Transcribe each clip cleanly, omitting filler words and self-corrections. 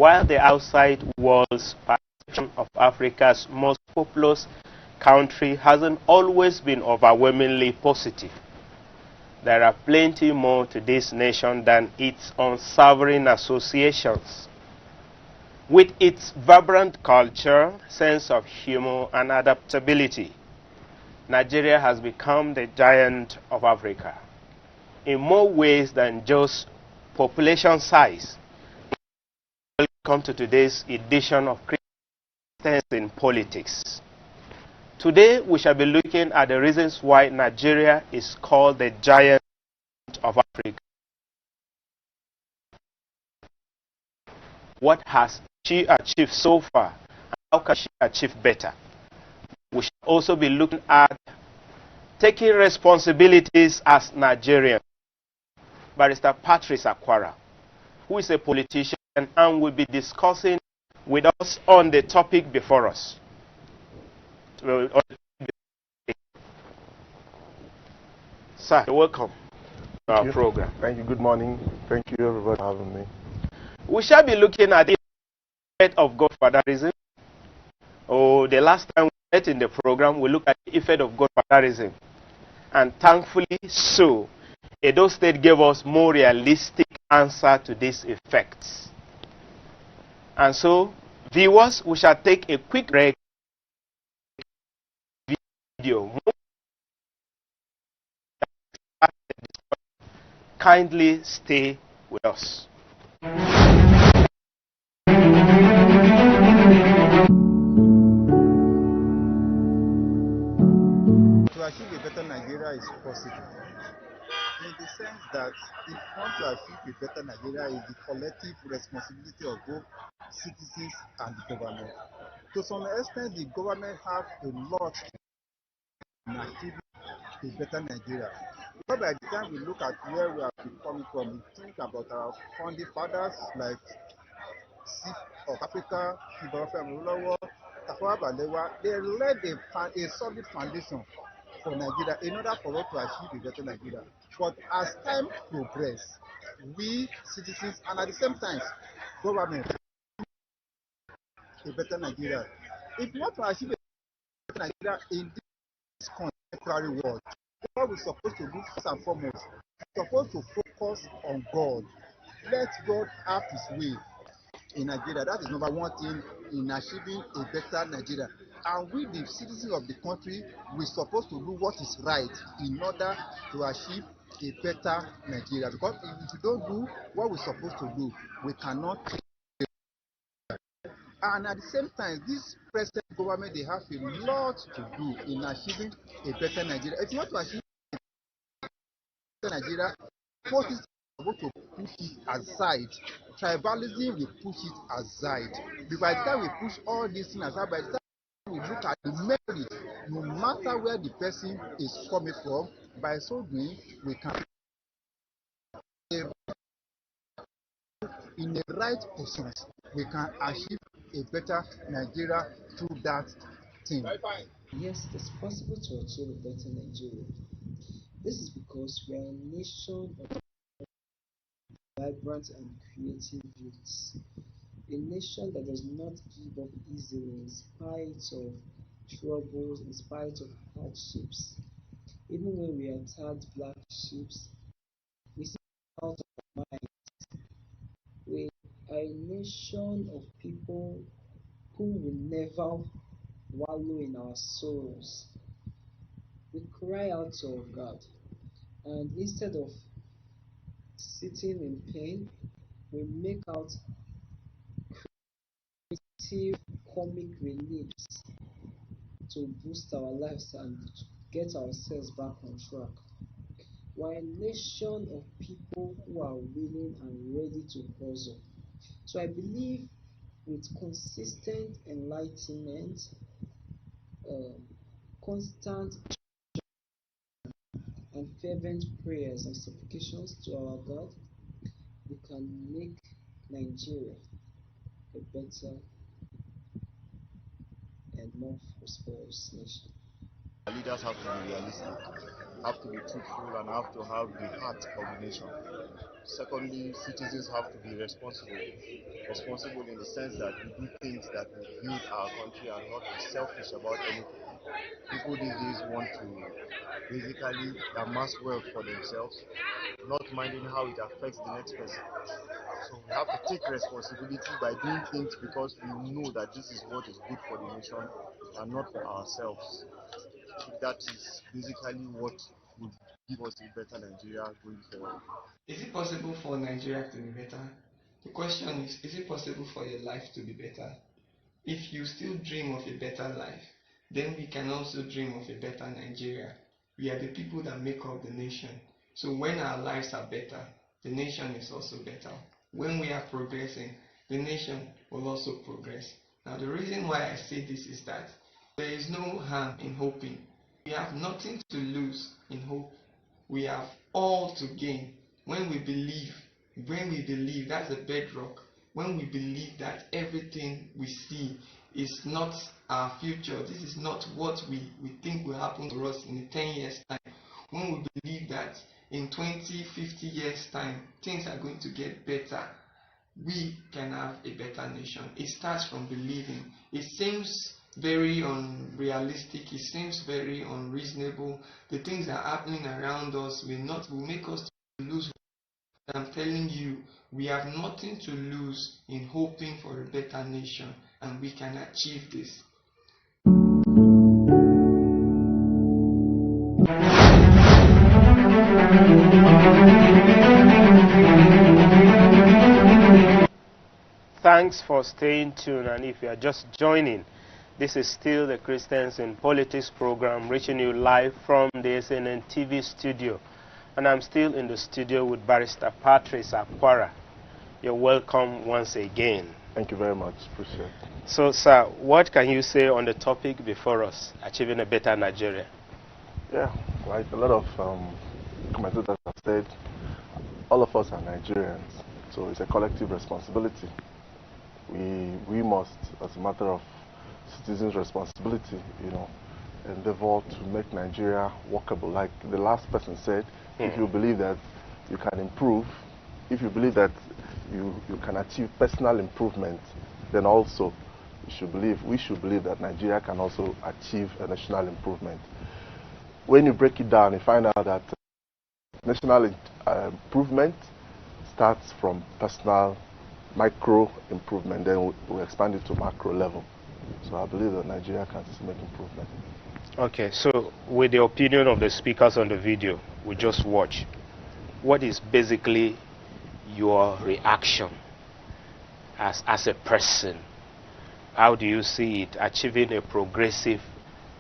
while the outside world's perception of Africa's most populous country hasn't always been overwhelmingly positive, there are plenty more to this nation than its unsavory associations. With its vibrant culture, sense of humor, and adaptability, Nigeria has become the giant of Africa in more ways than just population size. Welcome to today's edition of Christians in Politics. Today we shall be looking at the reasons why Nigeria is called the giant of Africa. What has she achieved so far, and how can she achieve better? We shall also be looking at taking responsibilities as Nigerians. Barrister Patrice Akwara, who is a politician and will be discussing with us on the topic before us. Sir, welcome to our program. Thank you. Good morning. Thank you, everybody, for having me. We shall be looking at the effect of godfatherism. The last time we met in the program, we looked at the effect of godfatherism. And thankfully so, Edo State gave us more realistic answer to these effects. And so, viewers, we shall take a quick break. Video. Kindly stay with us. To achieve a better Nigeria is possible, in the sense that if you want to achieve a better Nigeria is the collective responsibility of both citizens and the government. To some extent, the government have a lot in achieving a better Nigeria. But by the time we look at where we have been coming from, we think about our founding fathers like Chief of Africa, Tafawa Balewa. They laid a solid foundation for Nigeria in order for us to achieve a better Nigeria. But as time progresses, we citizens and at the same time government a better Nigeria. If you want to achieve a better Nigeria in this contemporary world, what we're supposed to do first and foremost, we're supposed to focus on God. Let God have His way in Nigeria. That is number one thing in achieving a better Nigeria. And we, the citizens of the country, we're supposed to do what is right in order to achieve a better Nigeria. Because if we don't do what we're supposed to do, we cannot. And at the same time, this present government, they have a lot to do in achieving a better Nigeria. If you want to achieve a better Nigeria, politics are going to push it aside. Tribalism will push it aside. But by the time we push all these things aside, by the time we look at the merit, no matter where the person is coming from, by so doing, we can in the right position, we can achieve a better Nigeria through that thing. Yes, it's possible to achieve a better Nigeria. This is because we are a nation of vibrant and creative youths. A nation that does not give up easily in spite of troubles, in spite of hardships. Even when we attack black ships, we see out of our mind. We are a nation of people who will never wallow in our sorrows. We cry out to our God, and instead of sitting in pain, we make out creative comic reliefs to boost our lives and get ourselves back on track. We're a nation of people who are willing and ready to hustle. So I believe with consistent enlightenment, constant and fervent prayers and supplications to our God, we can make Nigeria a better and more prosperous nation. leaders have to be realistic, have to be truthful, and have to have the heart of the nation. Secondly, citizens have to be responsible. Responsible in the sense that we do things that will build our country and not be selfish about anything. People these days want to basically amass wealth for themselves, not minding how it affects the next person. So we have to take responsibility by doing things because we know that this is what is good for the nation and not for ourselves. I think that is basically what would give us a better Nigeria going forward. Is it possible for Nigeria to be better? The question is it possible for your life to be better? If you still dream of a better life, then we can also dream of a better Nigeria. We are the people that make up the nation. So when our lives are better, the nation is also better. When we are progressing, the nation will also progress. Now the reason why I say this is that there is no harm in hoping. We have nothing to lose in hope. We have all to gain when we believe. When we believe, that's the bedrock. When we believe that everything we see is not our future, this is not what we think will happen to us in 10 years' time. When we believe that in 20, 50 years' time, things are going to get better, we can have a better nation. It starts from believing. It seems very unrealistic, it seems very unreasonable. The things that are happening around us will make us lose hope. I'm telling you, we have nothing to lose in hoping for a better nation, and we can achieve this. Thanks for staying tuned, and if you are just joining, this is still the Christians in Politics program reaching you live from the ACNN TV studio, and I'm still in the studio with Barrister Patrice Aquara. You're welcome once again. Thank you very much. Appreciate it. So, sir, what can you say on the topic before us, achieving a better Nigeria? Yeah, like a lot of commentators have said, all of us are Nigerians, so it's a collective responsibility. We must, as a matter of citizens' responsibility, endeavor to make Nigeria workable. Like the last person said, if you believe that you can improve, if you believe that you can achieve personal improvement, then also we should believe that Nigeria can also achieve a national improvement. When you break it down, you find out that national improvement starts from personal micro improvement, then we'll expand it to macro level. So I believe that Nigeria can still make improvement. Okay, so with the opinion of the speakers on the video we just watched, what is basically your reaction as a person? How do you see it achieving a progressive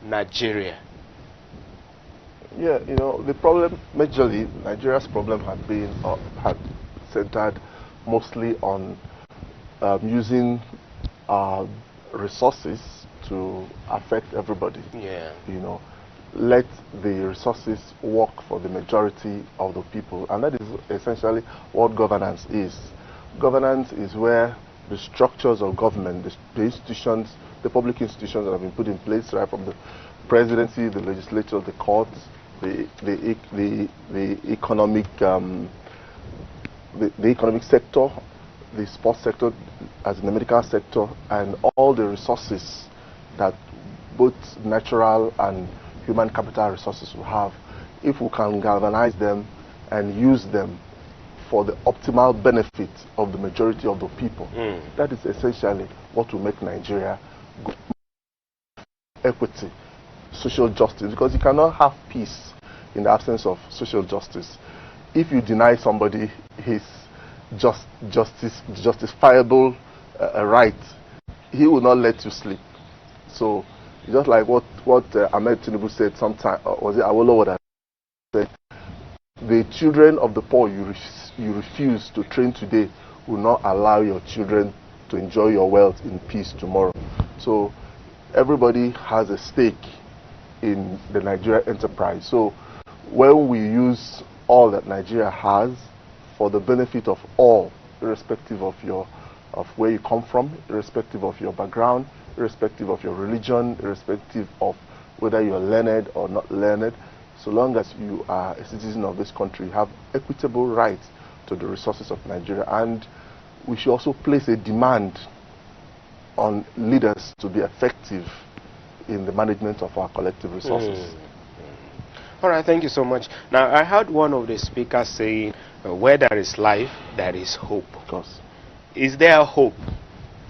Nigeria? Yeah, the problem, majorly, Nigeria's problem had centered mostly on using resources to affect everybody. Yeah. Let the resources work for the majority of the people, and that is essentially what governance is. Governance is where the structures of government, the institutions, the public institutions that have been put in place, right from the presidency, the legislature, the courts, the economic the economic sector, the sports sector, as in the medical sector, and all the resources that both natural and human capital resources will have, if we can galvanize them and use them for the optimal benefit of the majority of the people. That is essentially what will make Nigeria good. Equity, social justice, because you cannot have peace in the absence of social justice. If you deny somebody his justifiable right, he will not let you sleep. So just like what Ahmed Tinubu said sometime, was it Awolowo that said, the children of the poor you refuse to train today will not allow your children to enjoy your wealth in peace tomorrow. So everybody has a stake in the Nigeria enterprise. So when we use all that Nigeria has for the benefit of all, irrespective of where you come from, irrespective of your background, irrespective of your religion, irrespective of whether you're learned or not learned, so long as you are a citizen of this country, you have equitable rights to the resources of Nigeria. And we should also place a demand on leaders to be effective in the management of our collective resources. All right, thank you so much. Now, I heard one of the speakers saying, where there is life, there is hope. Of course. Is there hope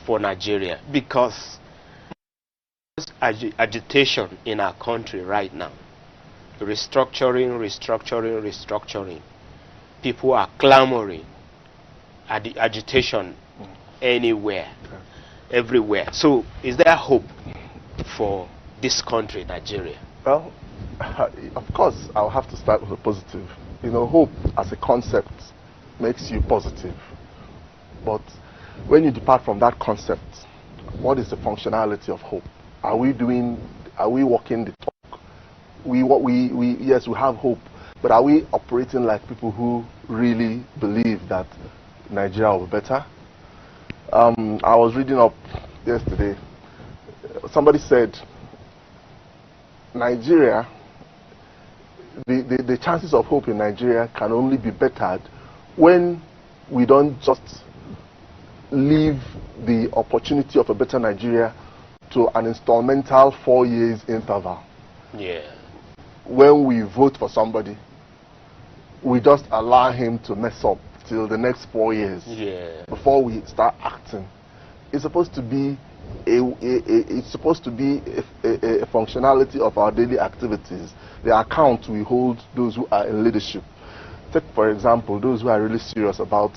for Nigeria? Because agitation in our country right now, restructuring. People are clamoring at the agitation anywhere, everywhere. So, is there hope for this country, Nigeria? Well, of course, I'll have to start with a positive. You know, hope as a concept makes you positive. But when you depart from that concept, what is the functionality of hope? Are we walking the talk? Yes, we have hope, but are we operating like people who really believe that Nigeria will be better? I was reading up yesterday. Somebody said, Nigeria, the chances of hope in Nigeria can only be bettered when we don't just leave the opportunity of a better Nigeria to an instrumental 4 years interval. Yeah. When we vote for somebody, we just allow him to mess up till the next 4 years before we start acting. It's supposed to be a functionality of our daily activities, the account we hold those who are in leadership. Take, for example, those who are really serious about,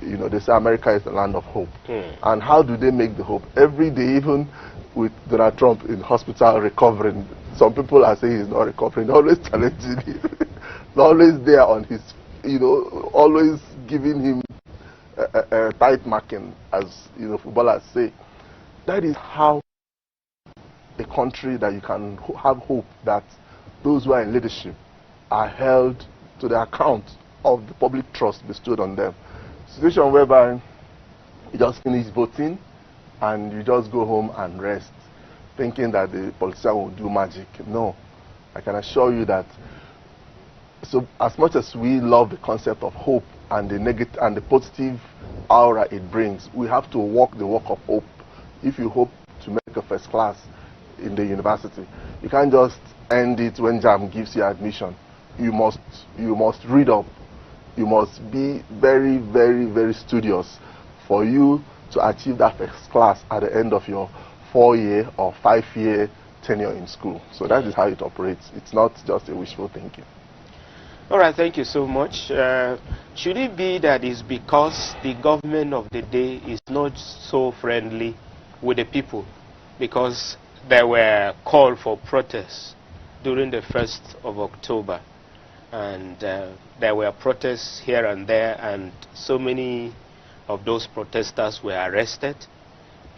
you know, they say America is the land of hope. And how do they make the hope? Every day, even with Donald Trump in hospital recovering, some people are saying he's not recovering, always challenging him, always there on his, you know, always giving him a tight marking, as you know, footballers say. That is how a country that you can have hope that those who are in leadership are held to the account of the public trust bestowed on them. Situation whereby you just finish voting and you just go home and rest, thinking that the politician will do magic. No, I can assure you that. So, as much as we love the concept of hope and the negative and the positive aura it brings, we have to walk the walk of hope. If you hope to make a first class in the university, you can't just end it when JAM gives you admission. You must read up. You must be very, very, very studious for you to achieve that first class at the end of your 4-year or 5-year tenure in school. So that is how it operates. It's not just a wishful thinking. All right, thank you so much. Should it be that it's because the government of the day is not so friendly with the people? Because there were calls for protests during the 1st of October. And there were protests here and there, and so many of those protesters were arrested.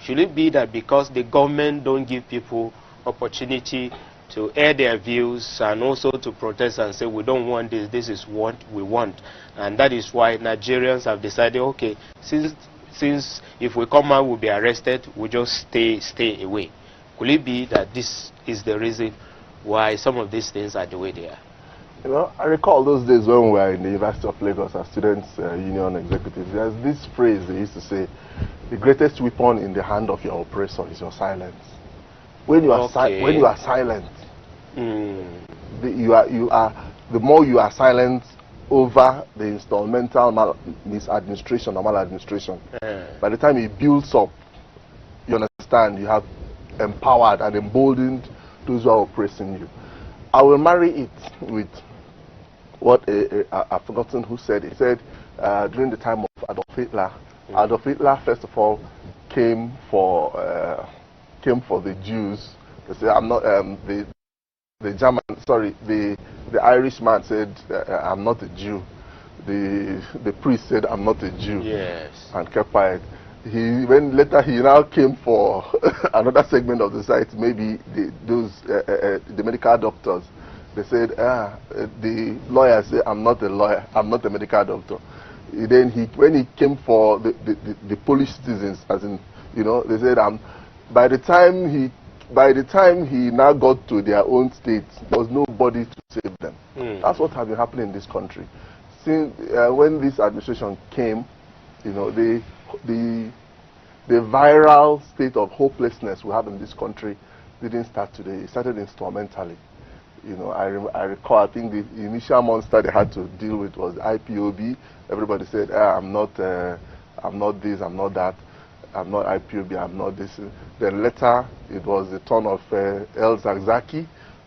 Should it be that because the government don't give people opportunity to air their views and also to protest and say we don't want this, this is what we want, and that is why Nigerians have decided, okay, since if we come out we'll be arrested, we'll just stay away? Could it be that this is the reason why some of these things are the way they are? You know, I recall those days when we were in the University of Lagos as students' union executives. There's this phrase they used to say, the greatest weapon in the hand of your oppressor is your silence. When you are silent, the more you are silent over the instrumental misadministration or maladministration, by the time it builds up, you understand, you have empowered and emboldened those who are oppressing you. I will marry it with what I've forgotten who said it. He said during the time of Adolf Hitler, Adolf Hitler first of all came for the Jews. They said, I'm not the German, sorry, the Irishman said, I'm not a Jew. The priest said, I'm not a Jew. Yes. And kept quiet. Later he now came for another segment of the site, maybe the medical doctors. They said, the lawyer said, I'm not a lawyer, I'm not a medical doctor. Then when he came for the Polish citizens, as in, you know, they said, by the time by the time he now got to their own state, there was nobody to save them. That's what has been happening in this country. Since when this administration came, you know, the viral state of hopelessness we have in this country didn't start today. It started instrumentally. You know, I recall, I think the initial monster they had to deal with was IPOB. Everybody said, I'm not this, I'm not that, I'm not IPOB, I'm not this. Then later, it was the turn of El Zagzaki.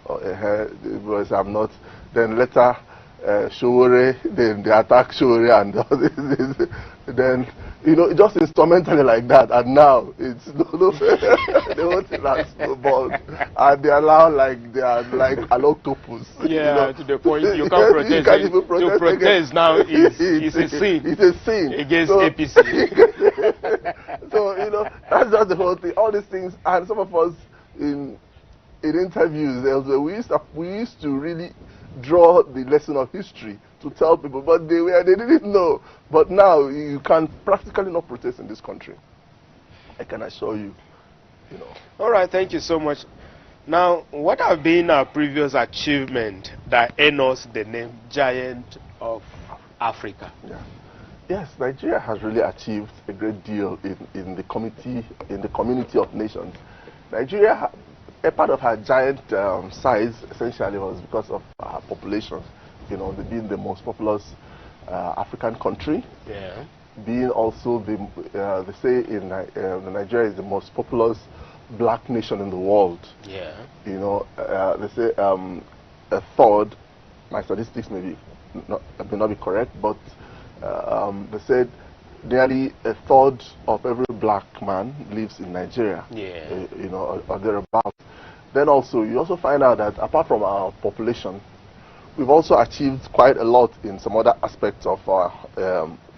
It was, I'm not. Then later, Showore, then they attack Showore and all this. Then, you know, just instrumentally like that. And now, it's the whole thing has snowballed. And they are now like, they are like an octopus. Yeah, you know? to the point you can't protest. You can't even protest. To protest now is a sin. It's a sin. Against so, APC. So, you know, that's just the whole thing. All these things, and some of us in interviews elsewhere, we used to really draw the lesson of history to tell people, but they didn't know. But now you can practically not protest in this country. I can assure you. You know. All right, thank you so much. Now, what have been our previous achievement that earned us the name Giant of Africa? Yeah. Yes, Nigeria has really achieved a great deal in the community of nations. Nigeria, a part of her giant size essentially was because of her population. You know, being the most populous African country. Yeah. Being also they say in Nigeria is the most populous black nation in the world. Yeah. You know, they say a third. My statistics may not be correct, but they said nearly a third of every black man lives in Nigeria. Yeah. You know, or thereabouts. Then also, you also find out that apart from our population, we've also achieved quite a lot in some other aspects of our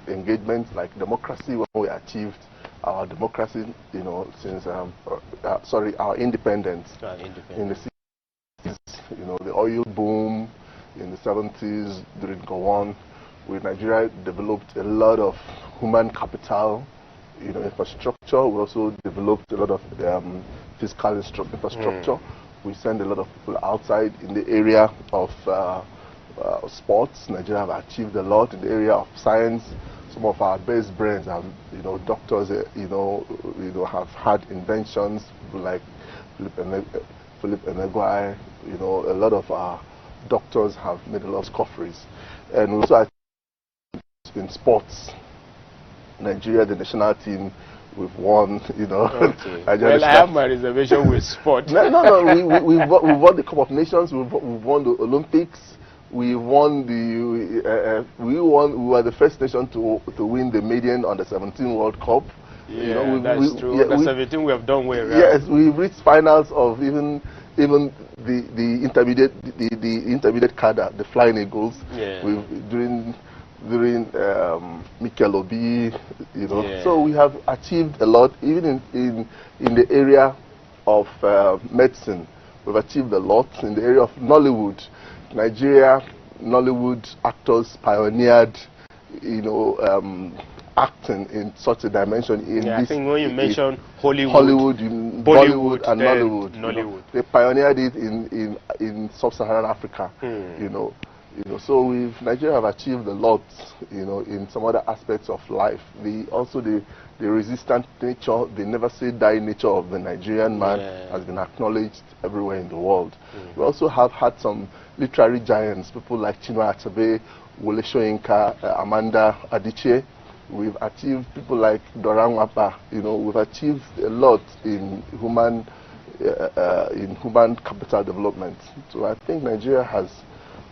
engagement, like democracy. When we achieved our democracy, you know, since our independence in the 60s, you know, the oil boom in the 70s during Gowon, with Nigeria developed a lot of human capital, you know, infrastructure. We also developed a lot of fiscal infrastructure. We send a lot of people outside in the area of sports. Nigeria have achieved a lot in the area of science. Some of our best brains have, you know, doctors, you know, have had inventions, people like Philip Emeagwai. You know, a lot of our doctors have made a lot of discoveries. And we also achieved in sports. Nigeria, the national team, we've won, you know. Okay. Well, I have my reservation with sport. No, we've won the Cup of Nations, we've won the Olympics, we won we were the first nation to win the Median under 17 World Cup. Yeah, you know, that's true. Yeah, under 17 we have done well. Right? Yes, we've reached finals of even the intermediate cadre, the Flying Eagles. Yeah. During Mikel Obi, you know. Yeah. So we have achieved a lot, even in the area of medicine. We've achieved a lot in the area of Nollywood. Nigeria, Nollywood actors pioneered, you know, acting in such a dimension. I think when you mention Hollywood, Bollywood and Nollywood. Nollywood. You know, they pioneered it in sub-Saharan Africa. You know. So Nigeria have achieved a lot, you know, in some other aspects of life. The resistant nature, the never say die nature of the Nigerian man has been acknowledged everywhere in the world. We also have had some literary giants, people like Chinua Achebe, Wole Soyinka, Amanda Adichie. We've achieved people like Doran Wapa. You know, we've achieved a lot in human capital development. So I think Nigeria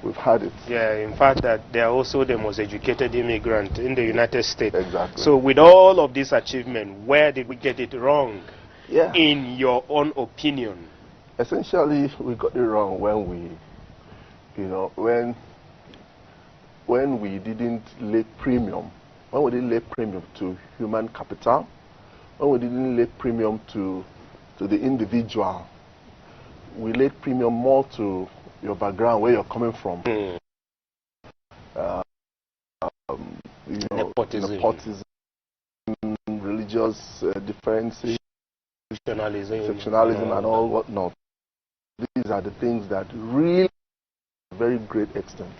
we've had it. Yeah, in fact, that they are also the most educated immigrant in the United States. Exactly. So with all of this achievement, where did we get it wrong? Yeah. In your own opinion? Essentially, we got it wrong when we, you know, when we didn't lay premium, to human capital, when we didn't lay premium to the individual. We laid premium more to your background, where you're coming from. You know, nepotism, religious differences, sectionalism and all whatnot. These are the things that really, to a very great extent,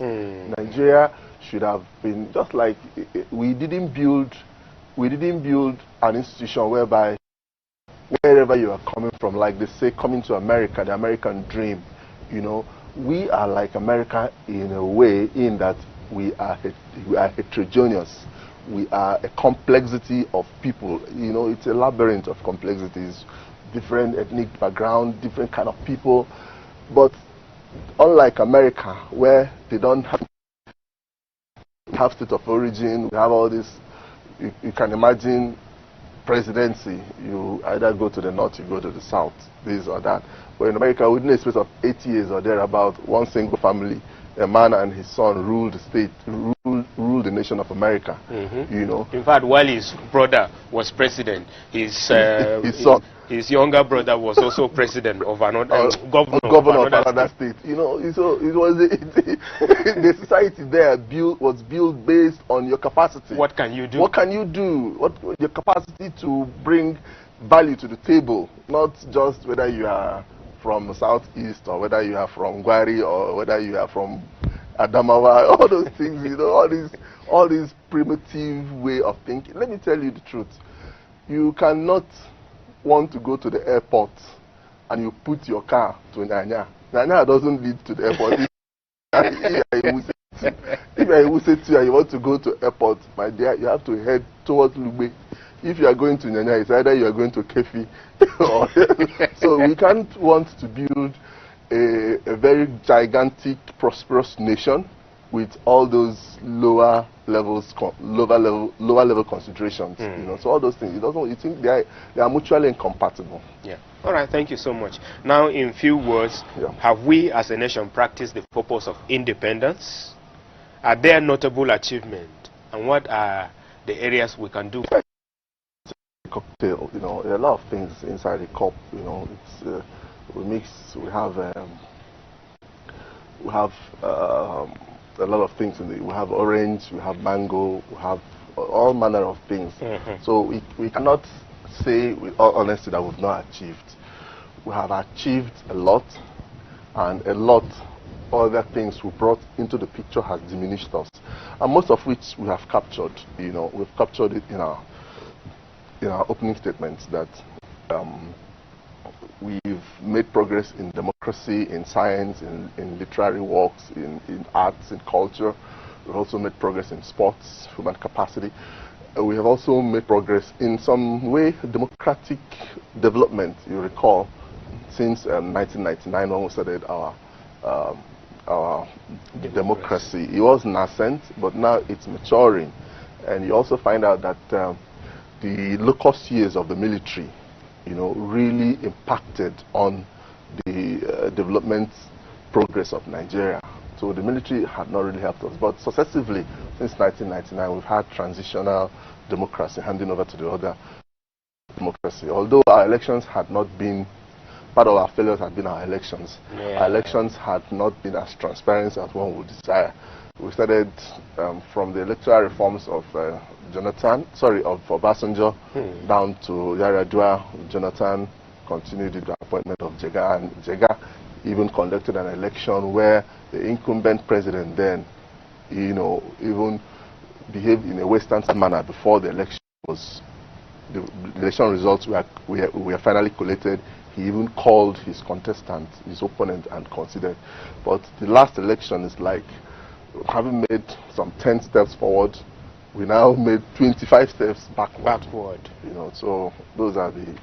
Nigeria should have been just like we didn't build an institution whereby wherever you are coming from, like they say, coming to America, the American dream, you know, we are like America in a way, in that we are heterogeneous. We are a complexity of people. You know, it's a labyrinth of complexities, different ethnic background, different kind of people. But unlike America, where they don't have state of origin, we have all this. You can imagine presidency. You either go to the north, you go to the south, this or that. But in America, within a space of 8 years or thereabout, one single family, a man and his son ruled the state, ruled the nation of America. You know. In fact, while his brother was president, his younger brother was also president of another governor of another state. You know, so it was the society there was built based on your capacity. What can you do? What can you do? What your capacity to bring value to the table, not just whether you are from southeast or whether you are from Gwari or whether you are from Adamawa, all those things, you know, all these primitive way of thinking. Let me tell you the truth. You cannot want to go to the airport and you put your car to Nyanya. Nyanya doesn't lead to the airport. If you are in Wusetu and you want to go to airport, my dear, you have to head towards Lugbe. If you are going to Nyanya, it's either you are going to Kefi. So we can't want to build a very gigantic, prosperous nation with all those lower level considerations. You know, so all those things, you think they are mutually incompatible. Yeah. All right. Thank you so much. Now, in few words, have we as a nation practiced the purpose of independence? Are there notable achievements, and what are the areas we can do? Cocktail, you know, there are a lot of things inside the cup. You know, it's we have a lot of things in it. We have orange, we have mango, we have all manner of things. So we cannot say with all honesty that we've not achieved. We have achieved a lot, and a lot other things we brought into the picture has diminished us, and most of which we have captured. You know, we've captured it in our opening statements that we've made progress in democracy, in science, in literary works, in arts, in culture. We've also made progress in sports, human capacity. We have also made progress in some way democratic development. You recall, since 1999 when we started our democracy, it was nascent, but now it's maturing. And you also find out that the locust years of the military, you know, really impacted on the development progress of Nigeria. So the military had not really helped us. But successively, since 1999, we've had transitional democracy, handing over to the other democracy. Although our elections had not been, part of our failures had been our elections. Our elections had not been as transparent as one would desire. We started from the electoral reforms of Obasanjo down to Yar'Adua. Jonathan continued the appointment of Jega, and Jega even conducted an election where the incumbent president then, you know, even behaved in a Western manner before the election was. The election results were finally collated. He even called his contestant, his opponent, and considered. But the last election is like, having made some 10 steps forward, we now made 25 steps backward. You know, so those are the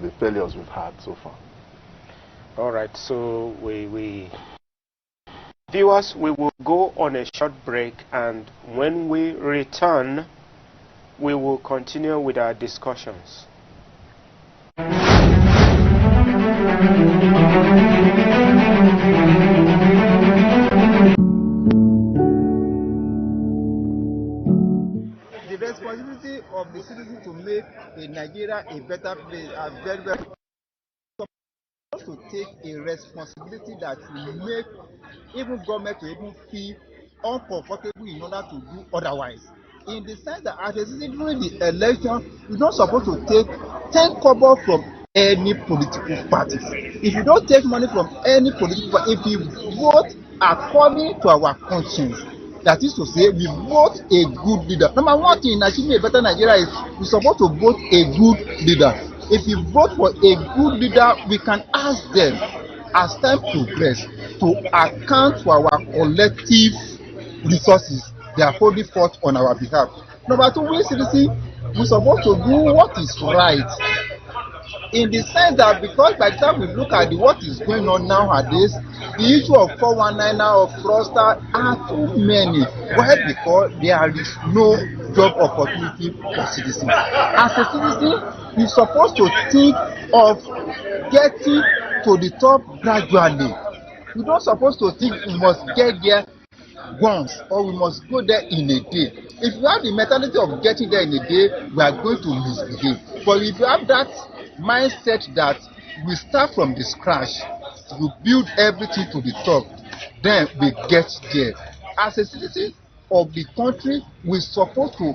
the failures we've had so far. All right, so viewers, we will go on a short break, and when we return, we will continue with our discussions. The responsibility of the citizen to make Nigeria a better place are very, very to take a responsibility that will make even government to even feel uncomfortable in order to do otherwise. in the sense that as a citizen during the election, you're not supposed to take 10 kobo from any political party. If you don't take money from any political party, if you vote according to our conscience, that is to say, we vote a good leader. Number one thing in achieving a better Nigeria is we're supposed to vote a good leader. If you vote for a good leader, we can ask them, as time progresses, to account for our collective resources they are holding forth on our behalf. Number two, we citizens, we're supposed to do what is right, in the sense that because by the time we look at what is going on nowadays, the issue of 419 now of fraudster are too many. Why? Because there is no job opportunity for citizens. As a citizen, you're supposed to think of getting to the top gradually. You're not supposed to think you must get there once or we must go there in a day. If you have the mentality of getting there in a day, we are going to misbehave. But if you have that mindset that we start from the scratch, we build everything to the top, then we get there. As a citizen of the country, we're supposed to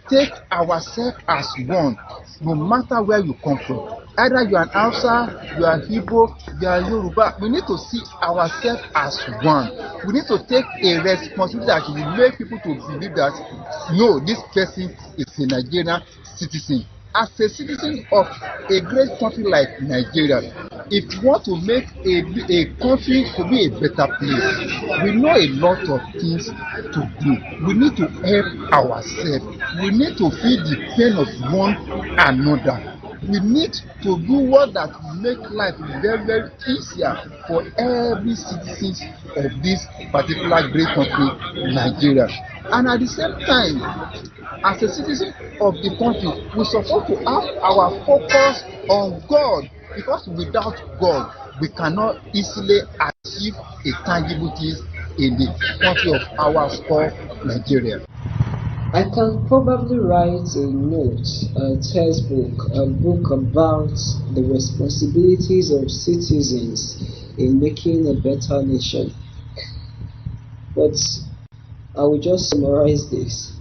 take ourselves as one, no matter where you come from. Either you are an Hausa, you are Igbo, you are Yoruba, we need to see ourselves as one. We need to take a responsibility that will make people to believe that, no, this person is a Nigerian citizen. As a citizen of a great country like Nigeria, if you want to make a country to be a better place, we know a lot of things to do. We need to help ourselves. We need to feel the pain of one another. We need to do what that will make life very, very easier for every citizen of this particular great country, Nigeria. And at the same time, as a citizen of the country, we're supposed to have our focus on God, because without God, we cannot easily achieve a tangible things in the country of ours called Nigeria. I can probably write a note, a textbook, a book about the responsibilities of citizens in making a better nation. But I will just summarize this.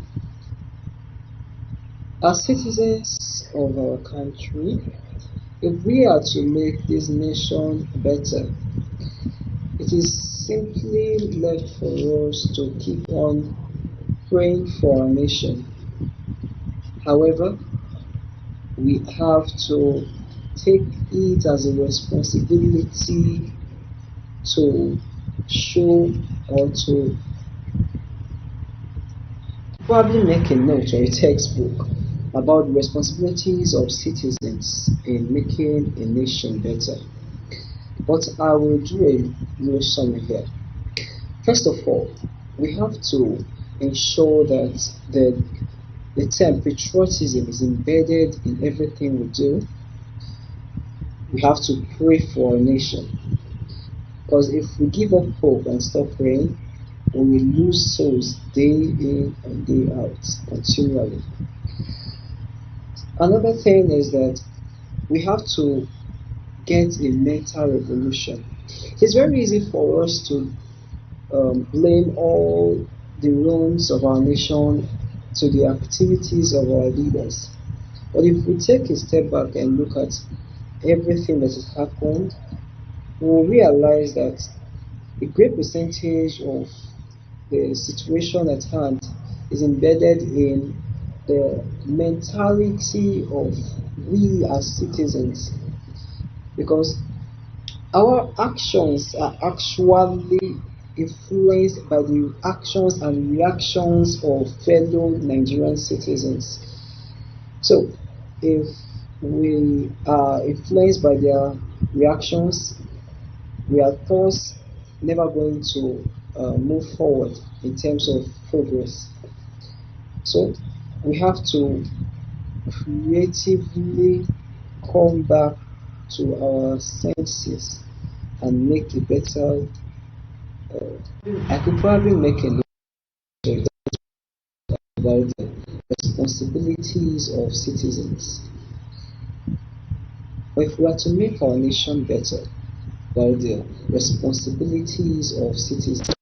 As citizens of our country, if we are to make this nation better, it is simply left for us to keep on praying for our nation. However, we have to take it as a responsibility to show or to probably make a note or a textbook about the responsibilities of citizens in making a nation better. But I will do a little summary here. First of all, we have to ensure that the term patriotism is embedded in everything we do. We have to pray for our nation, because if we give up hope and stop praying, we will lose souls day in and day out continually. Another thing is that we have to get a mental revolution. It's very easy for us to blame all the wrongs of our nation to the activities of our leaders. But if we take a step back and look at everything that has happened, we will realize that a great percentage of the situation at hand is embedded in the mentality of we as citizens, because our actions are actually influenced by the actions and reactions of fellow Nigerian citizens. So if we are influenced by their reactions, we are thus never going to move forward in terms of progress. So we have to creatively come back to our senses and make a better. I could probably make a note about the responsibilities of citizens. But if we are to make our nation better, about the responsibilities of citizens.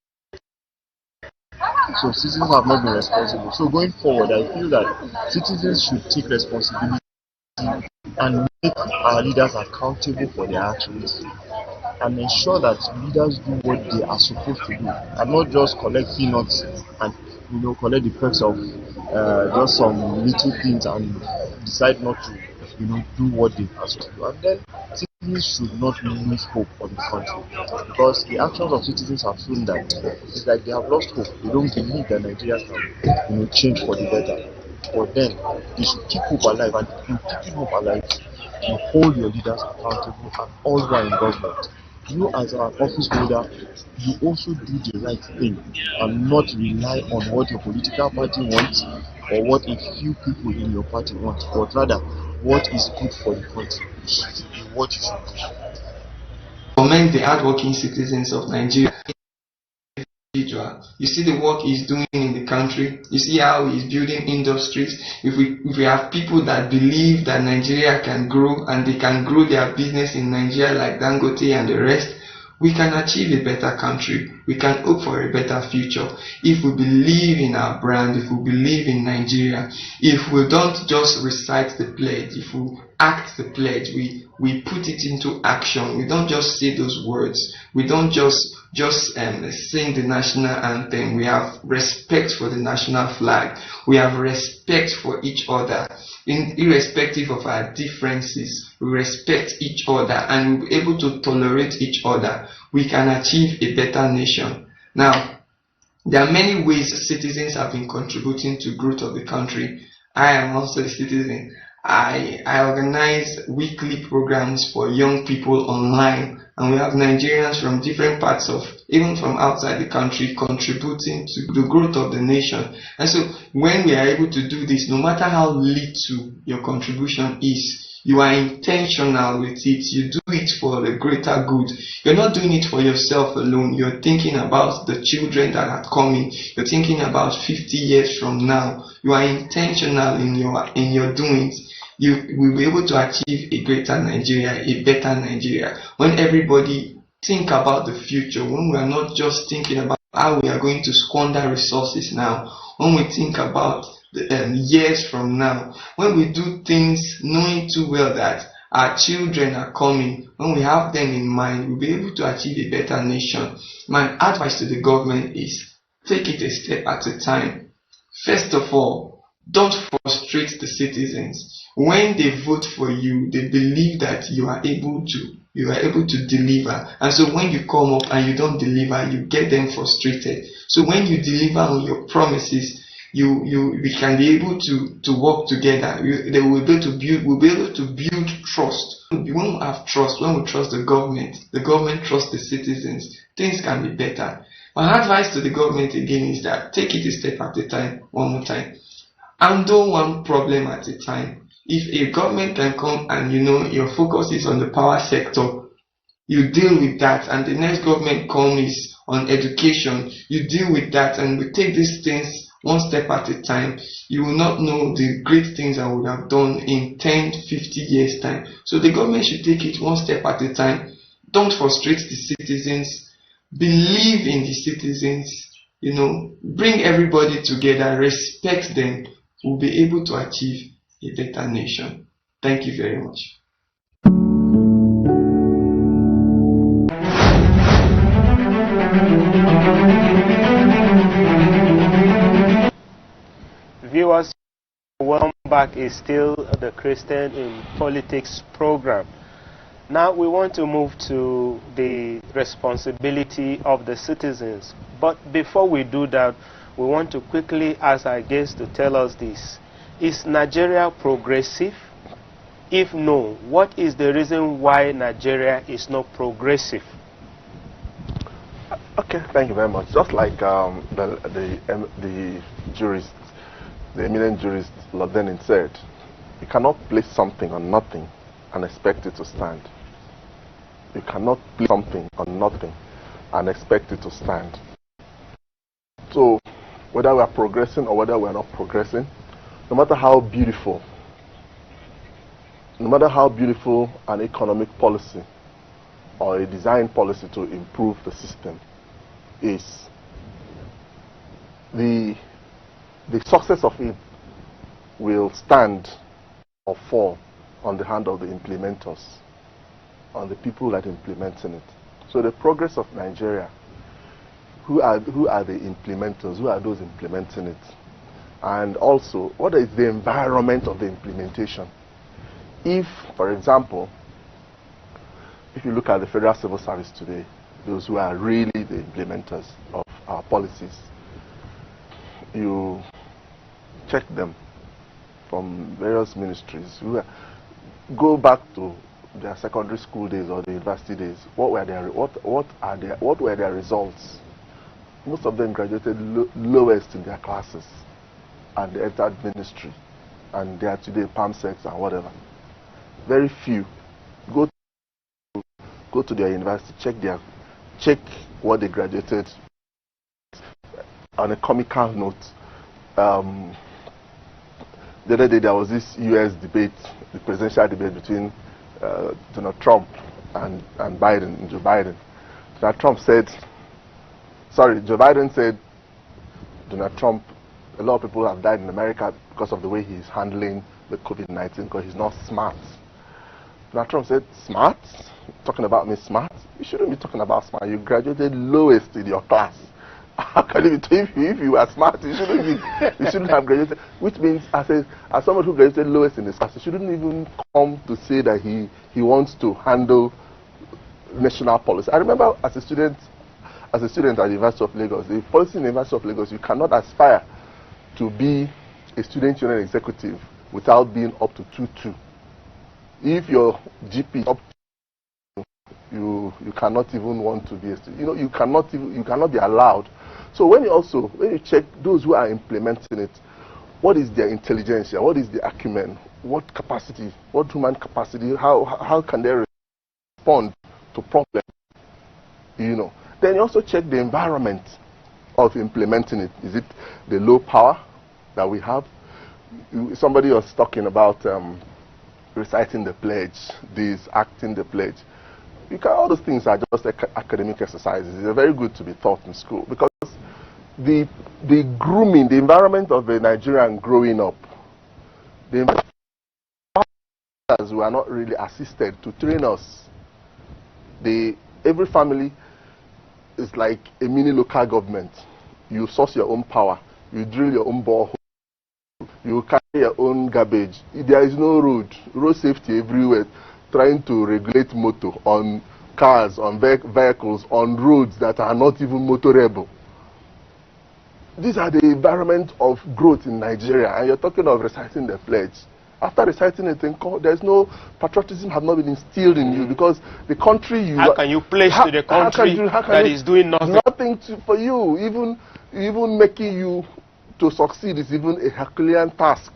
So citizens have not been responsible. So going forward, I feel that citizens should take responsibility and make our leaders accountable for their actions, and ensure that leaders do what they are supposed to do, and not just collect peanuts and collect the perks of just some little things and decide not to do what they are supposed to do. And then citizens should not lose hope on the country, because the actions of citizens have shown that it's like they have lost hope. They don't believe that Nigeria can change for the better. But then they should keep hope alive, and in keeping hope alive, you hold your leaders accountable and all who are in government. You as an office holder, you also do the right thing and not rely on what your political party wants or what a few people in your party want, but rather what is good for the country should be what you should do. Commend the hardworking citizens of Nigeria. You see the work he's doing in the country. You see how he's building industries. If we have people that believe that Nigeria can grow and they can grow their business in Nigeria like Dangote and the rest, we can achieve a better country. We can hope for a better future. If we believe in our brand, if we believe in Nigeria, if we don't just recite the pledge, if we act the pledge, we put it into action. We don't just say those words. We don't just sing the national anthem. We have respect for the national flag. We have respect for each other. Irrespective of our differences, we respect each other and we're able to tolerate each other. We can achieve a better nation. Now, there are many ways citizens have been contributing to growth of the country. I am also a citizen. I organize weekly programs for young people online, and we have Nigerians from different parts of, even from outside the country, contributing to the growth of the nation. And so when we are able to do this, no matter how little your contribution is, you are intentional with it. You do it for the greater good. You're not doing it for yourself alone. You're thinking about the children that are coming. You're thinking about 50 years from now. You are intentional in your doings. You will be able to achieve a greater Nigeria, a better Nigeria. When everybody think about the future, when we are not just thinking about how we are going to squander resources now, when we think about years from now, when we do things knowing too well that our children are coming, when we have them in mind, we'll be able to achieve a better nation. My advice to the government is, take it a step at a time. First of all, don't frustrate the citizens. When they vote for you, they believe that you are able to deliver. And so when you come up and you don't deliver, you get them frustrated. So when you deliver on your promises, we can be able to work together. We'll be able to build trust. When we have trust, when we trust the government trusts the citizens, things can be better. My advice to the government again is that take it a step at a time, one more time. Handle one problem at a time. If a government can come and your focus is on the power sector, you deal with that, and the next government comes on education, you deal with that, and we take these things one step at a time. You will not know the great things I would have done in 10, 50 years time. So the government should take it one step at a time. Don't frustrate the citizens. Believe in the citizens. Bring everybody together, respect them. We'll be able to achieve a better nation. Thank you very much. Viewers, welcome back. Is still the Christian in Politics program. Now we want to move to the responsibility of the citizens. But before we do that, we want to quickly ask our guests to tell us this. Is Nigeria progressive? If no, what is the reason why Nigeria is not progressive? Okay, thank you very much. Just like the jurist, the eminent jurist Lord Denning said, you cannot place something on nothing and expect it to stand. You cannot place something on nothing and expect it to stand. So, whether we are progressing or whether we are not progressing, no matter how beautiful an economic policy or a design policy to improve the system is, the success of it will stand or fall on the hand of the implementers, on the people that implementing it. So the progress of Nigeria, who are the implementers? Who are those implementing it? And also, what is the environment of the implementation? If, for example, if you look at the Federal Civil Service today, those who are really the implementers of our policies, you check them from various ministries. Go back to their secondary school days or the university days. What were their results? Most of them graduated lowest in their classes, and they entered ministry, and they are today PAMSECs and whatever. Very few. Go to their university, check what they graduated. On a comical note, the other day there was this U.S. debate, the presidential debate between Donald Trump and Joe Biden. Joe Biden said, Donald Trump, a lot of people have died in America because of the way he's handling the COVID-19, because he's not smart. Donald Trump said, smart? Talking about me smart? You shouldn't be talking about smart. You graduated lowest in your class. How can you be, if you are smart, you shouldn't have graduated. Which means, as someone who graduated lowest in his class, he shouldn't even come to say that he wants to handle national policy. I remember as a student at the University of Lagos, the policy in the University of Lagos, you cannot aspire to be a student union executive without being up to 2.2. If your GP is up to, you cannot even want to be a student. You cannot be allowed. So when you check those who are implementing it, what is their intelligence? What is the acumen? What capacity? What human capacity? How can they respond to problems? Then you also check the environment of implementing it. Is it the low power that we have? Somebody was talking about reciting the pledge, acting the pledge. All those things are just academic exercises. They're very good to be taught in school, because the grooming, the environment of a Nigerian growing up, the fathers were not really assisted to train us. Every family is like a mini local government. You source your own power, you drill your own borehole, you carry your own garbage. There is no road safety everywhere, trying to regulate motor on cars, on vehicles, on roads that are not even motorable. These are the environment of growth in Nigeria, and you're talking of reciting the pledge. After reciting it in court, there's no patriotism has not been instilled in you, because the country you... How can you pledge to the country that is doing nothing? Nothing for you. Even making you to succeed is even a Herculean task.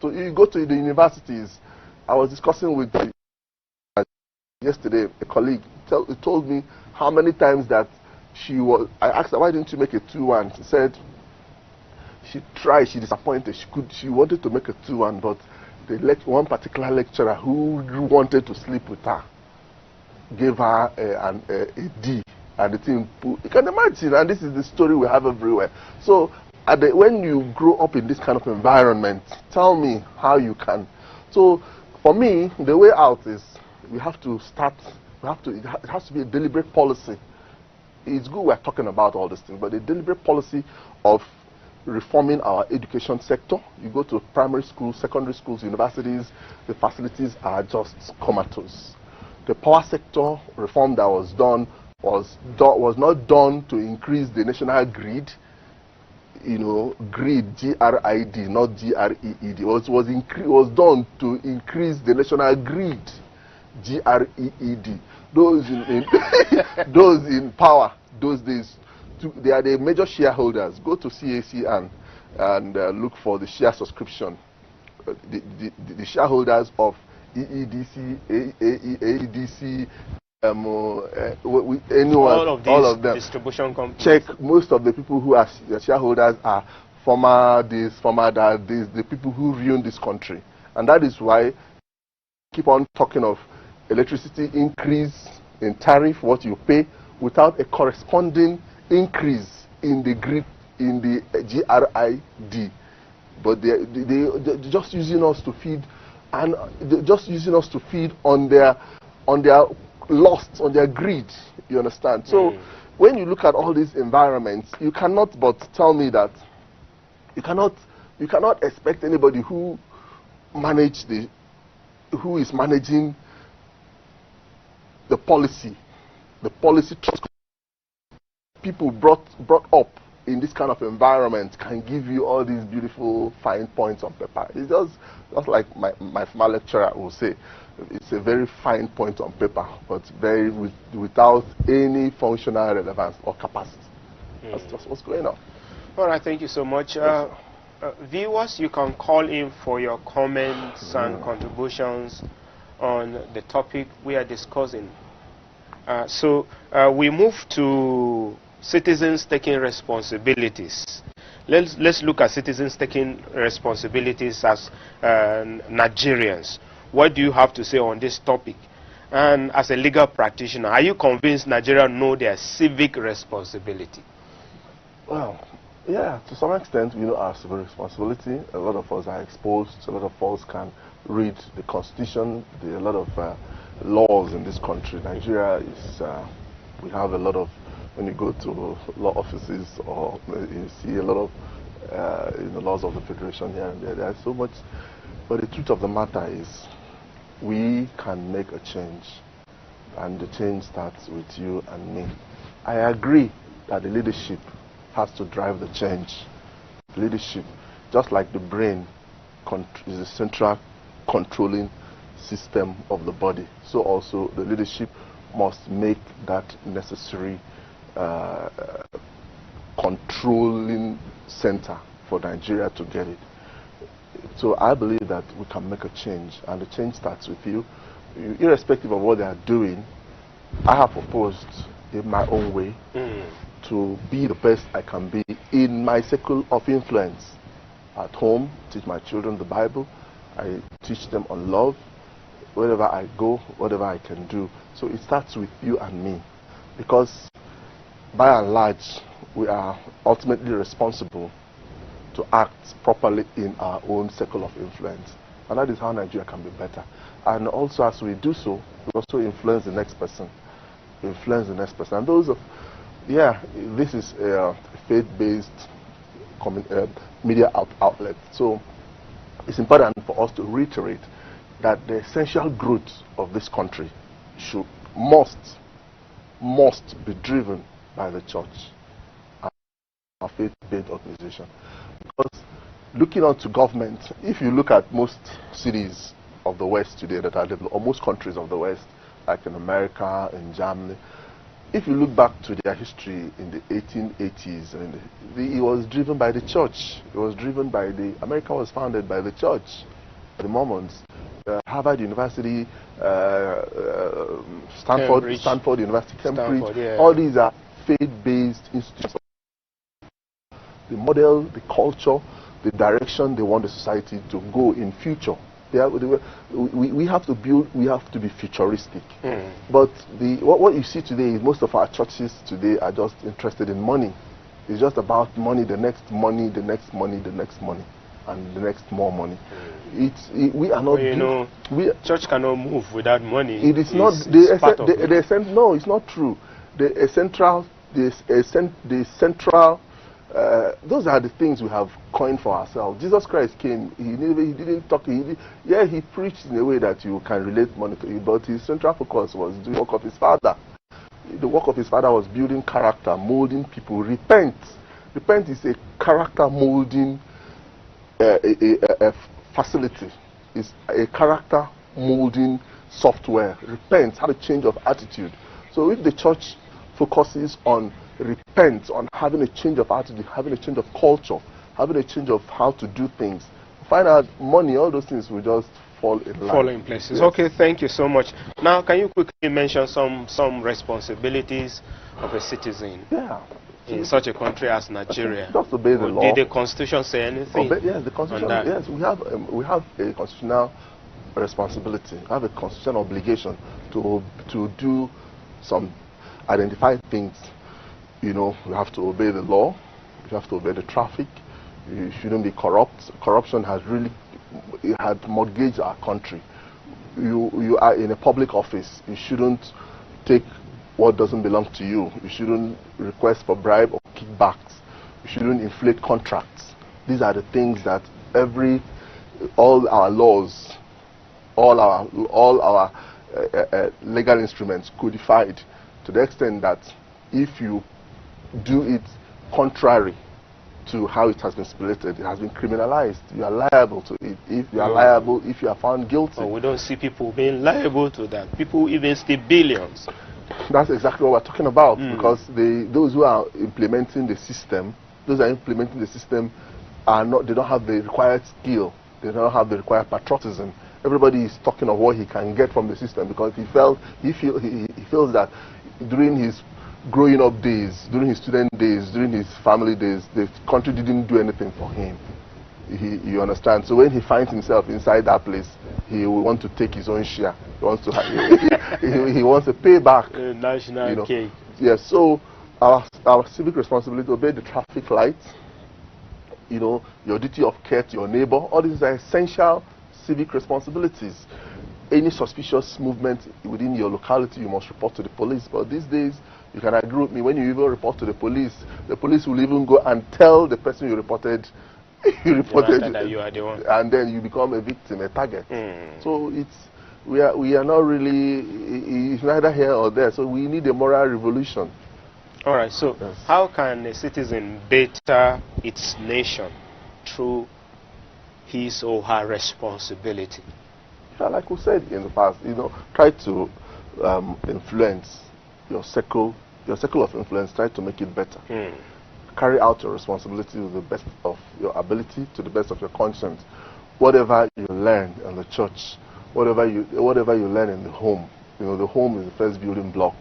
So you go to the universities. I was discussing with yesterday, a colleague told me how many times that I asked her, why didn't you make a 2-1? She said she tried, she disappointed. She wanted to make a 2-1, but one particular lecturer who wanted to sleep with her gave her a D, and the thing, you can imagine, and this is the story we have everywhere. So when you grow up in this kind of environment, tell me how you can. So for me, the way out is it has to be a deliberate policy. It's good we're talking about all these things, but a deliberate policy of reforming our education sector. You go to primary schools, secondary schools, universities, the facilities are just comatose. The power sector reform that was done was not done to increase the national grid. Grid, G-R-I-D, not G-R-E-E-D. It was done to increase the national grid, G-R-E-E-D. Those in power those days, they are the major shareholders. Go to CAC and look for the share subscription. The shareholders of EEDC, AEDC, anyone, all of them. Distribution companies. Check, most of the people who are shareholders are former that, the people who ruined this country. And that is why keep on talking of electricity increase in tariff, what you pay, without a corresponding increase in the grid in the GRID, but they're just using us to feed, and they're just using us to feed on their lust, on their greed. You understand? So when you look at all these environments, you cannot but tell me that you cannot expect anybody who is managing the policy trust people brought up in this kind of environment can give you all these beautiful fine points on paper. It's just like my former lecturer will say, it's a very fine point on paper, but without any functional relevance or capacity. That's just what's going on. All right, thank you so much. Viewers, you can call in for your comments and contributions on the topic we are discussing. So we move to citizens taking responsibilities. Let's look at citizens taking responsibilities as Nigerians. What do you have to say on this topic? And as a legal practitioner, are you convinced Nigerians know their civic responsibility? Well, yeah, to some extent we know our civic responsibility. A lot of us are exposed. A lot of us can read the Constitution. There are a lot of laws in this country. Nigeria is, we have a lot of, when you go to law offices, or you see a lot of in the laws of the Federation here and there. There's so much, but the truth of the matter is we can make a change, and the change starts with you and me. I agree that the leadership has to drive the change. Leadership, just like the brain is the central controlling system of the body, so also the leadership must make that necessary controlling center for Nigeria to get it. So I believe that we can make a change, and the change starts with you. Irrespective of what they are doing, I have proposed in my own way to be the best I can be in my circle of influence. At home, teach my children the Bible. I teach them on love. Wherever I go, whatever I can do. So it starts with you and me, because by and large, we are ultimately responsible to act properly in our own circle of influence. And that is how Nigeria can be better. And also, as we do so, we also influence the next person. Influence the next person. And those of, yeah, this is a faith-based media outlet. So it's important for us to reiterate that the essential growth of this country must be driven by the church, a faith-based organization. Because looking onto government, if you look at most cities of the West today that are developed, or most countries of the West, like in America, in Germany, if you look back to their history in the 1880s, it was driven by the church. It was driven by America was founded by the church, the Mormons. Harvard University, Stanford University, Cambridge, yeah. All these are faith-based institutions. The model, the culture, the direction they want the society to go in future. We have to build, we have to be futuristic. But what you see today is most of our churches today are just interested in money. It's just about money, the next money, the next money, the next money, and the next more money. We are not. You know, church cannot move without money. It is not. No, it's not true. The central. Those are the things we have coined for ourselves. Jesus Christ came. He didn't talk. He preached in a way that you can relate money to it, but his central focus was the work of his Father. The work of his Father was building character, molding people. Repent is a character molding a facility. It's a character molding software. Repent, have a change of attitude. So if the church focuses on repent, on having a change of attitude, having a change of culture, having a change of how to do things, find out money, all those things will just fall in line. Fall in places. Yes. Okay, thank you so much. Now, can you quickly mention some responsibilities of a citizen in such a country as Nigeria? Just obey the law. Did the Constitution say anything? Yes, the Constitution. Yes, we have a constitutional responsibility. We have a constitutional obligation to do some identified things. You know, we have to obey the law. you have to obey the traffic, you shouldn't be corrupt. Corruption has really had mortgaged our country. You are in a public office, you shouldn't take what doesn't belong to you. You shouldn't request for bribe or kickbacks. You shouldn't inflate contracts. These are the things that all our laws, all our legal instruments codified, to the extent that if you do it contrary to how it has been stipulated, it has been criminalized. You are liable to it. If you are liable, if you are found guilty. Oh, we don't see people being liable to that. People even steal billions. That's exactly what we're talking about, because those who are implementing the system, they don't have the required skill. They don't have the required patriotism. Everybody is talking of what he can get from the system, because he feels that during his growing up days, during his student days, during his family days, the country didn't do anything for him. You understand? So when he finds himself inside that place, he will want to take his own share. He wants to he wants to pay back. National cake. Yes. So our civic responsibility: obey the traffic lights. Your duty of care to your neighbor. All these are essential civic responsibilities. Any suspicious movement within your locality, you must report to the police. But these days, you can agree with me, when you even report to the police will even go and tell the person you reported that you are the one, and then you become a victim, a target. So we are not really, it's neither here or there. So we need a moral revolution. All right. So yes. How can a citizen better its nation through his or her responsibility? Yeah, like we said in the past, try to influence your circle of influence. Try to make it better. Carry out your responsibility to the best of your ability, to the best of your conscience. Whatever you learn in the church, whatever you learn in the home, the home is the first building block.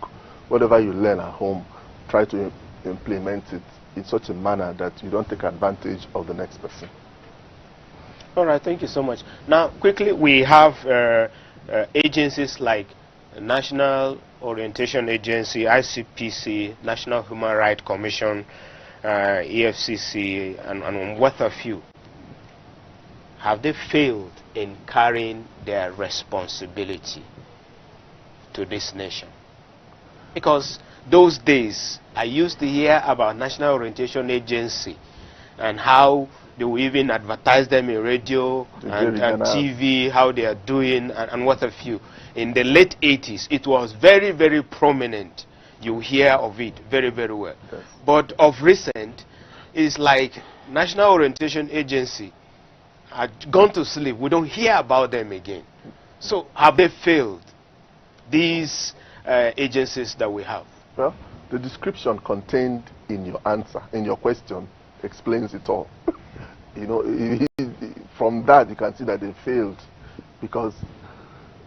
Whatever you learn at home, try to implement it in such a manner that you don't take advantage of the next person. All right, thank you so much. Now, quickly, we have agencies like National Orientation Agency, ICPC, National Human Rights Commission, EFCC, and what a few. Have they failed in carrying their responsibility to this nation? Because those days, I used to hear about National Orientation Agency and how they will even advertise them in radio and TV, how they are doing, and what a few. In the late 80s, it was very, very prominent. You hear of it very, very well. Yes. But of recent, it's like National Orientation Agency had gone to sleep. We don't hear about them again. So have they failed, these agencies that we have? Well, the description contained in your answer, in your question, explains it all. From that you can see that they failed, because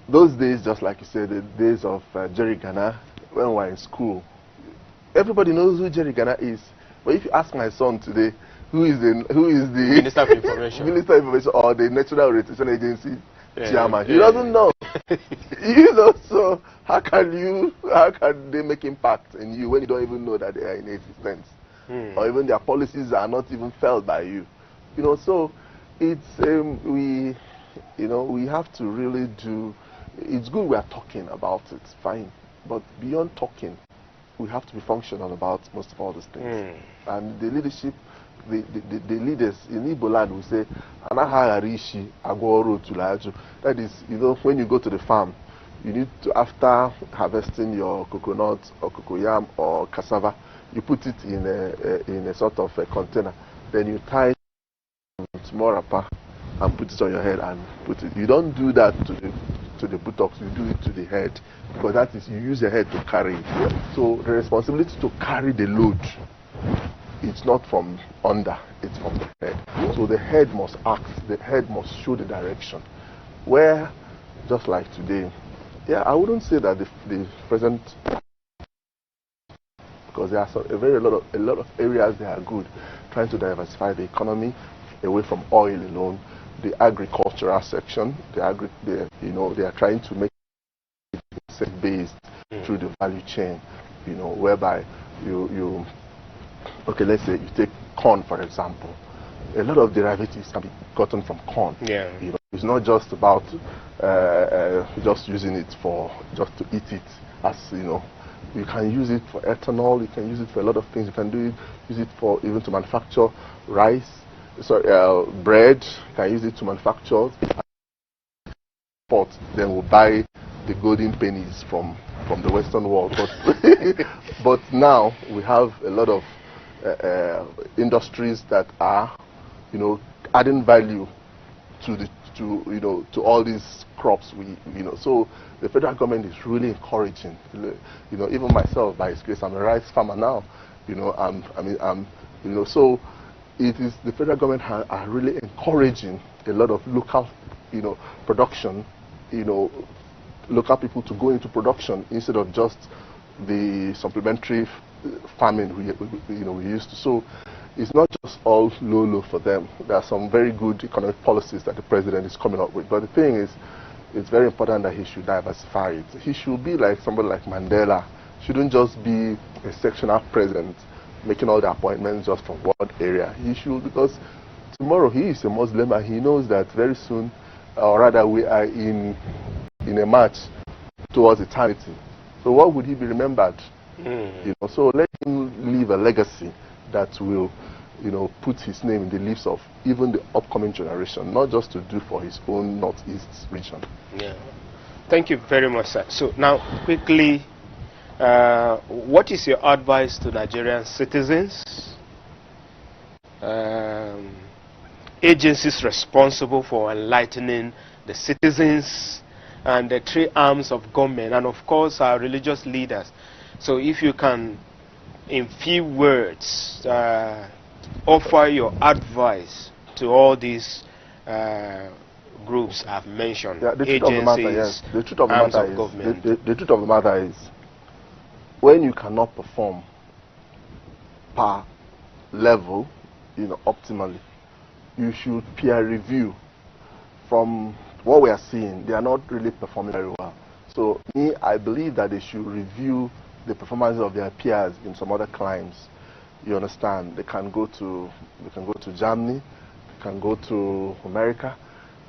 those days, just like you said, the days of Jerry Ghana, when we were in school, everybody knows who Jerry Ghana is. But if you ask my son today, who is the Minister of Information, Minister of Information, or the National Orientation Agency chairman, he doesn't know. So how can they make impact in you when you don't even know that they are in existence, or even their policies are not even felt by you? So it's we have to really do. It's good we are talking about it, fine, but beyond talking, we have to be functional about most of all these things. And the leadership, the leaders in Igbo land will say, "Anaharishi agoro tulaju." That is, when you go to the farm, you need to, after harvesting your coconut or cocoyam or cassava, you put it in a sort of a container. Then you tie small wrapper and put it on your head and put it. You don't do that to the buttocks, you do it to the head, because that is, you use the head to carry it. So the responsibility to carry the load, it's not from under, it's from the head. So the head must act, the head must show the direction. Where, just like today, I wouldn't say that the present, because there are a lot of areas that are good, trying to diversify the economy away from oil alone. The agricultural section, they are trying to make it based through the value chain, whereby you okay, let's say you take corn, for example. A lot of derivatives can be gotten from corn. Yeah. You know, it's not just about just using it for just to eat it. As you know, you can use it for ethanol. You can use it for a lot of things. You can use it for even to manufacture rice. Sorry, bread. You can use it to manufacture. Then we'll buy the golden pennies from the Western world. But now we have a lot of industries that are, you know, adding value to all these crops. So the federal government is really encouraging. You know, even myself, by His grace, I'm a rice farmer now. You know, so it is the federal government are really encouraging a lot of local, production. Local people to go into production instead of just the supplementary farming we used to. So it's not just all low for them. There are some very good economic policies that the president is coming up with. But the thing is, it's very important that he should diversify it. He should be like somebody like Mandela. Shouldn't just be a sectional president making all the appointments just from one area. He should, because tomorrow he is a Muslim and he knows that very soon, or rather we are in a march towards eternity. So what would he be remembered? So let him leave a legacy that will, put his name in the lips of even the upcoming generation, not just to do for his own Northeast region. Yeah. Thank you very much, sir. So now, quickly, what is your advice to Nigerian citizens, agencies responsible for enlightening the citizens, and the three arms of government, and of course our religious leaders? So if you can, in few words, offer your advice to all these groups I've mentioned, yeah, the agencies, arms of government. The truth of the matter is, when you cannot perform per level, optimally, you should peer review. From what we are seeing, they are not really performing very well. So I believe that they should review the performance of their peers in some other climes. You understand? They can go to Germany, they can go to America,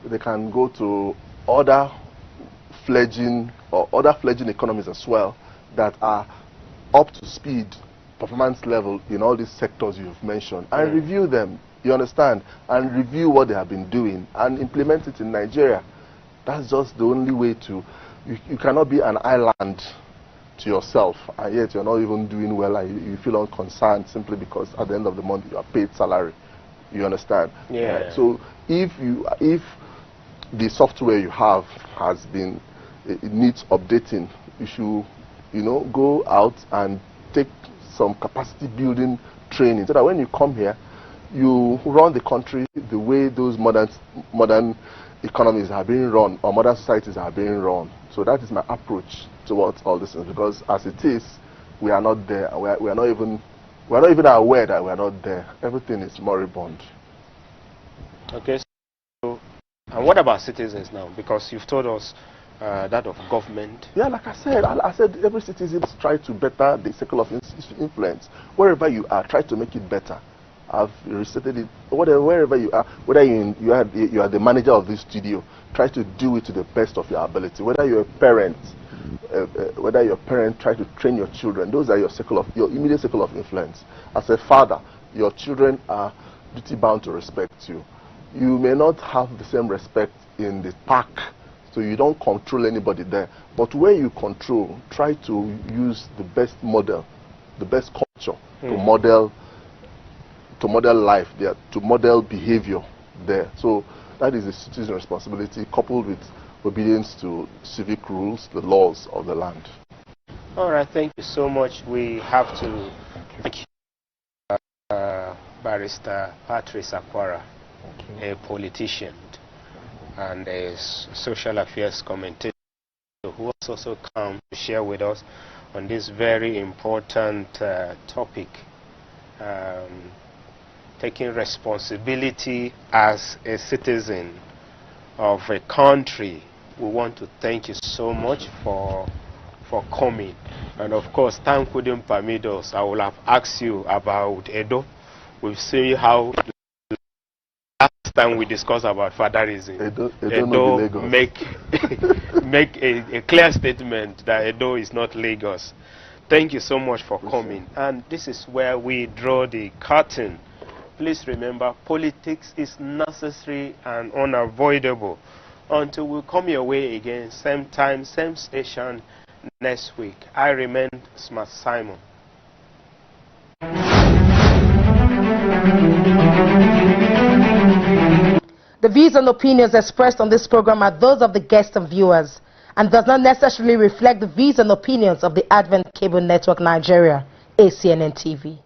they can go to other fledgling economies as well that are up to speed performance level in all these sectors you've mentioned, and review them. You understand? And review what they have been doing and implement it in Nigeria. That's just the only way to. You cannot be an island to yourself, and yet you're not even doing well, and you feel unconcerned simply because at the end of the month you are paid salary. You understand? Yeah. So if the software you have has been, it needs updating, you should go out and take some capacity building training so that when you come here, you run the country the way those modern economies are being run, or modern societies are being run. So that is my approach towards all this, because as it is, we are not there. We are not even aware that we are not there. Everything is moribund. Okay. So, and what about citizens now? Because you've told us that of government. Yeah, like I said, every citizen try to better the circle of influence. Wherever you are, try to make it better. I've restated it. Wherever you are, whether you are the manager of this studio, try to do it to the best of your ability. Whether you're a parent, try to train your children. Those are your immediate circle of influence. As a father, your children are duty bound to respect you. You may not have the same respect in the park, so you don't control anybody there. But where you control, try to use the best model, the best culture to model life there, to model behavior there. So that is a citizen responsibility coupled with obedience to civic rules, the laws of the land. All right, thank you so much. We have to thank you, Barrister Patrice Aquara, a politician and a social affairs commentator who has also come to share with us on this very important topic, taking responsibility as a citizen of a country. We want to thank you so much for coming. And of course, time couldn't permit us. I would have asked you about Edo. We've seen how last time we discussed about fatherism, Edo make a clear statement that Edo is not Lagos. Thank you so much for coming. And this is where we draw the curtain. Please remember, politics is necessary and unavoidable. Until we come your way again, same time, same station, next week. I remain Smart Simon. The views and opinions expressed on this program are those of the guests and viewers, and does not necessarily reflect the views and opinions of the Advent Cable Network Nigeria, ACNN TV.